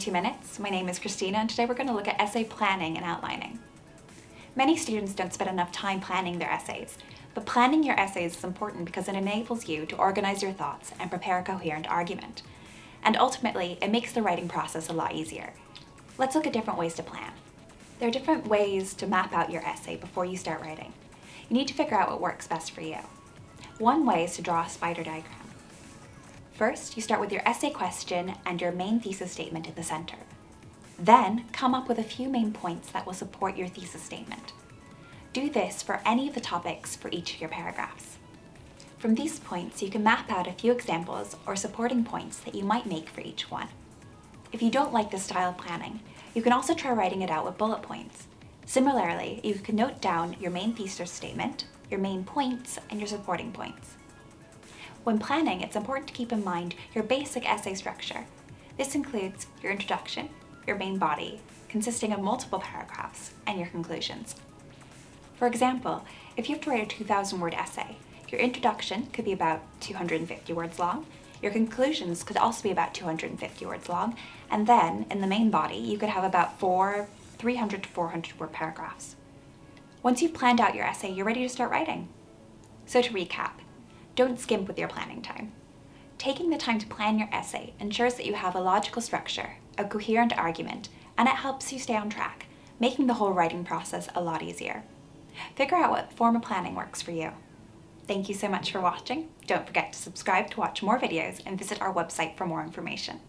2 Minutes. My name is Christina and today we're going to look at essay planning and outlining. Many students don't spend enough time planning their essays, but planning your essays is important because it enables you to organize your thoughts and prepare a coherent argument. And ultimately, it makes the writing process a lot easier. Let's look at different ways to plan. There are different ways to map out your essay before you start writing. You need to figure out what works best for you. One way is to draw a spider diagram. First, you start with your essay question and your main thesis statement in the center. Then, come up with a few main points that will support your thesis statement. Do this for any of the topics for each of your paragraphs. From these points, you can map out a few examples or supporting points that you might make for each one. If you don't like this style of planning, you can also try writing it out with bullet points. Similarly, you can note down your main thesis statement, your main points, and your supporting points. When planning, it's important to keep in mind your basic essay structure. This includes your introduction, your main body, consisting of multiple paragraphs, and your conclusions. For example, if you have to write a 2,000-word essay, your introduction could be about 250 words long, your conclusions could also be about 250 words long, and then, in the main body, you could have about 300 to 400 word paragraphs. Once you've planned out your essay, you're ready to start writing. So to recap, don't skimp with your planning time. Taking the time to plan your essay ensures that you have a logical structure, a coherent argument, and it helps you stay on track, making the whole writing process a lot easier. Figure out what form of planning works for you. Thank you so much for watching. Don't forget to subscribe to watch more videos and visit our website for more information.